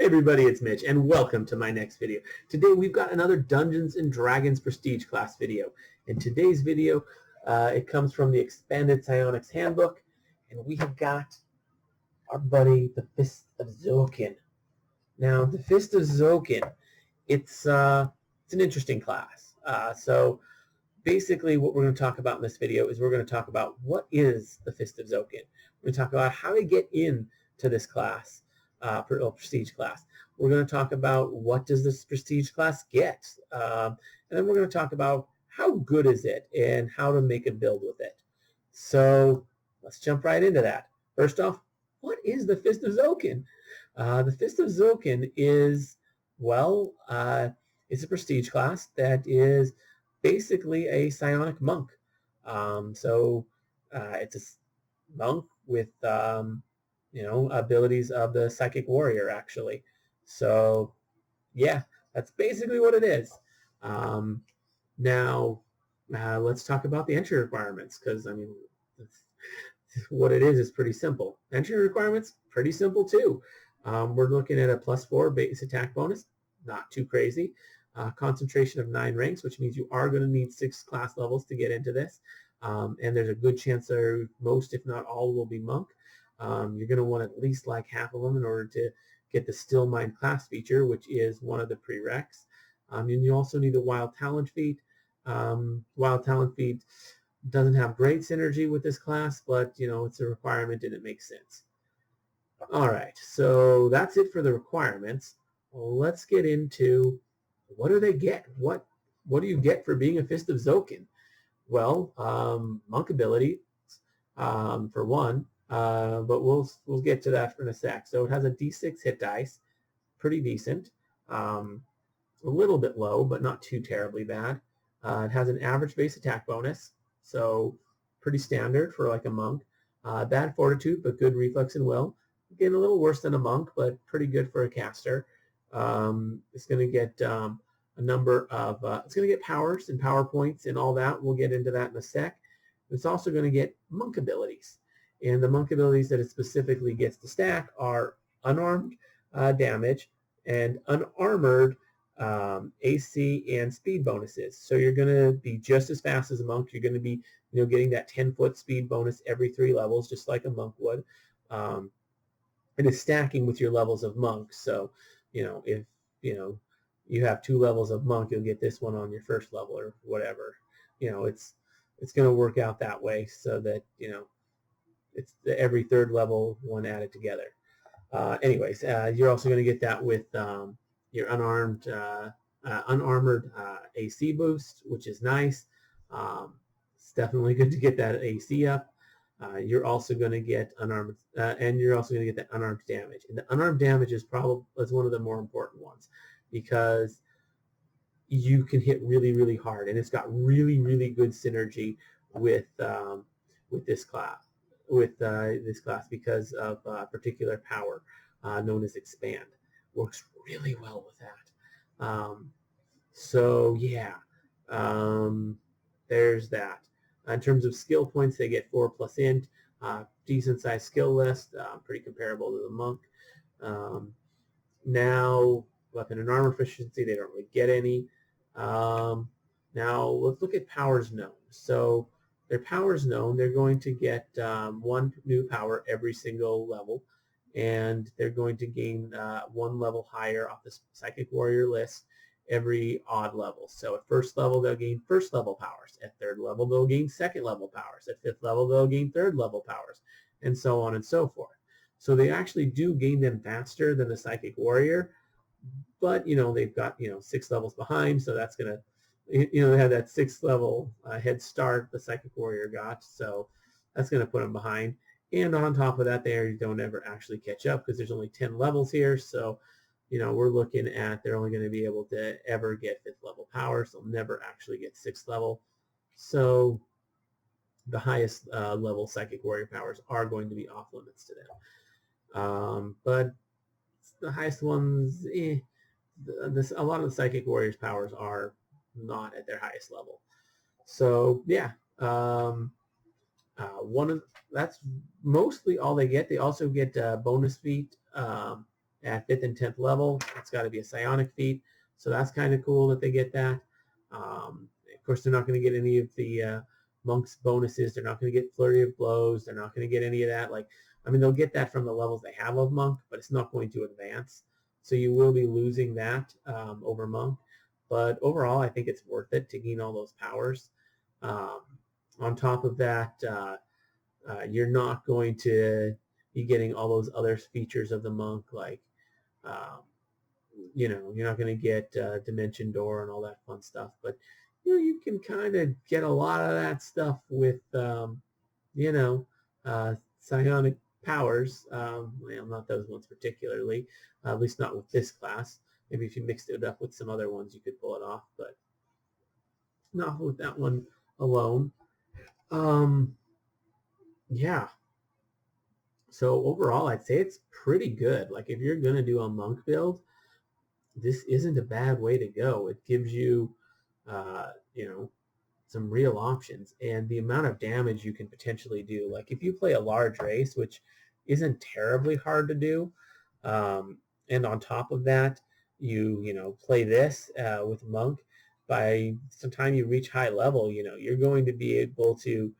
Hey everybody, it's Mitch, and welcome to my next video. Today we've got another Dungeons & Dragons Prestige class video. In today's video, it comes from the Expanded Psionics Handbook, and we have got our buddy, the Fist of Zokin. Now, the Fist of Zokin, it's an interesting class. So basically what we're going to talk about in this video is we're going to talk about what is the Fist of Zokin. We're going to talk about how to get into this class. For a prestige class. We're going to talk about what does this prestige class get, and then we're going to talk about how good is it and how to make a build with it. So let's jump right into that. First off, what is the Fist of Zokin? The Fist of Zokin is, well, it's a prestige class that is basically a psionic monk. It's a monk with abilities of the psychic warrior, actually. So, yeah, that's basically what it is. Now, let's talk about the entry requirements, because, I mean, what it is pretty simple. Entry requirements, pretty simple, too. We're looking at a +4 base attack bonus, not too crazy. Concentration of 9 ranks, which means you are going to need 6 class levels to get into this. And there's a good chance that most, if not all, will be monk. You're going to want at least like half of them in order to get the Still Mind class feature, which is one of the prereqs. And you also need the Wild Talent feat. Wild Talent feat doesn't have great synergy with this class, but it's a requirement and it makes sense. All right, so that's it for the requirements. Well, let's get into what do they get? What do you get for being a Fist of Zokin? Well, monk ability for one. But we'll get to that in a sec. So it has a D6 hit dice, pretty decent. A little bit low, but not too terribly bad. It has an average base attack bonus, so pretty standard for like a monk. Bad fortitude, but good reflex and will. Again, a little worse than a monk, but pretty good for a caster. It's going to get a number of, it's going to get powers and power points and all that. We'll get into that in a sec. It's also going to get monk abilities. And the monk abilities that it specifically gets to stack are unarmed damage and unarmored AC and speed bonuses. So you're going to be just as fast as a monk. You're going to be getting that 10-foot speed bonus every 3 levels, just like a monk would. And it's stacking with your levels of monk. So if you have 2 levels of monk, you'll get this one on your first level or whatever. It's going to work out that way so that it's every 3rd level one added together. Anyways, you're also going to get that with your unarmored AC boost, which is nice. It's definitely good to get that AC up. You're also going to get unarmed, and you're also going to get that unarmed damage. And the unarmed damage is one of the more important ones because you can hit really, really hard, and it's got really, really good synergy with this class. This class because of a particular power known as Expand. Works really well with that. So yeah, there's that. In terms of skill points, they get 4 plus int, decent sized skill list, pretty comparable to the monk. Now, weapon and armor efficiency, they don't really get any. Now let's look at powers known. So their powers known, they're going to get 1 new power every single level, and they're going to gain 1 level higher off the Psychic Warrior list every odd level. So at 1st level, they'll gain 1st level powers. At 3rd level, they'll gain 2nd level powers. At 5th level, they'll gain 3rd level powers, and so on and so forth. So they actually do gain them faster than the Psychic Warrior, but they've got 6 levels behind, so that's going to they have that 6th level head start the Psychic Warrior got, so that's going to put them behind. And on top of that, they don't ever actually catch up because there's only 10 levels here, so we're looking at they're only going to be able to ever get 5th level powers. They'll never actually get 6th level. So the highest level Psychic Warrior powers are going to be off limits to them. But the highest ones, a lot of the Psychic Warrior's powers are not at their highest level. So yeah, that's mostly all they get. They also get bonus feat at 5th and 10th level. It's got to be a psionic feat, so that's kind of cool that they get that. Of course, they're not going to get any of the monk's bonuses. They're not going to get flurry of blows. They're not going to get any of that. Like, I mean, they'll get that from the levels they have of monk, but it's not going to advance. So you will be losing that over monk. But overall, I think it's worth it to gain all those powers. On top of that, you're not going to be getting all those other features of the monk, like, you know, you're not going to get Dimension Door and all that fun stuff. But, you know, you can kind of get a lot of that stuff with, you know, psionic powers. Well, not those ones particularly, at least not with this class. Maybe if you mixed it up with some other ones, you could pull it off, but not with that one alone. Yeah. So overall, I'd say it's pretty good. Like, if you're going to do a monk build, this isn't a bad way to go. It gives you, you know, some real options, and the amount of damage you can potentially do. Like, if you play a large race, which isn't terribly hard to do, and on top of that, you know, play this with monk, by the time you reach high level, you know, you're going to be able to,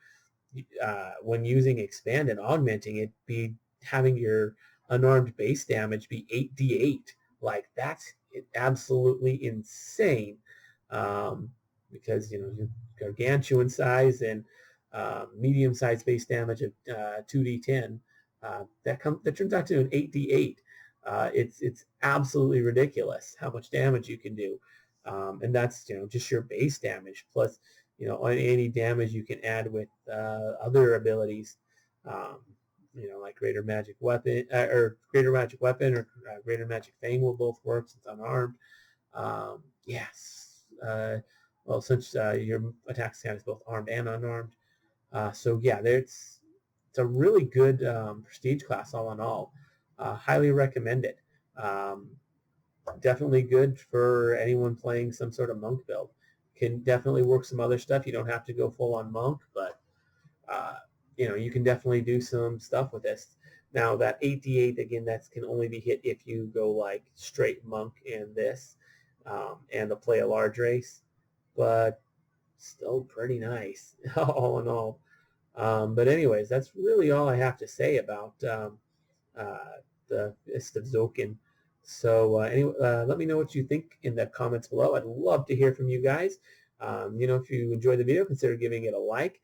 when using expand and augmenting it, be having your unarmed base damage be 8d8. Like, that's absolutely insane, because, you know, you're gargantuan size and medium-sized base damage of 2d10. That turns out to an 8d8. It's absolutely ridiculous how much damage you can do, and that's, you know, just your base damage plus, you know, any damage you can add with other abilities, you know, like Greater Magic Weapon or Greater Magic Fang will both work since unarmed. Yes. Well, since your attack stat is both armed and unarmed. So yeah, it's a really good prestige class all in all. Highly recommend it. Definitely good for anyone playing some sort of monk build. Can definitely work some other stuff. You don't have to go full on monk, but you know, you can definitely do some stuff with this. Now that 8d8, again, that can only be hit if you go like straight monk and this, and to play a large race, but still pretty nice all in all. But anyways, that's really all I have to say about the Fist of Zokin. So anyway, let me know what you think in the comments below. I'd love to hear from you guys. You know, if you enjoyed the video, consider giving it a like.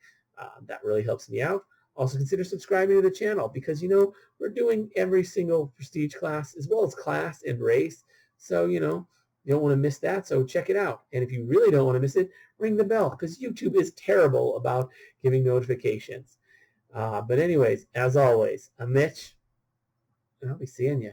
That really helps me out. Also consider subscribing to the channel, because, you know, we're doing every single prestige class as well as class and race. So, you know, you don't want to miss that, so check it out. And if you really don't want to miss it, ring the bell, because YouTube is terrible about giving notifications. But anyways, as always, I'm Mitch, and I'll be seeing you.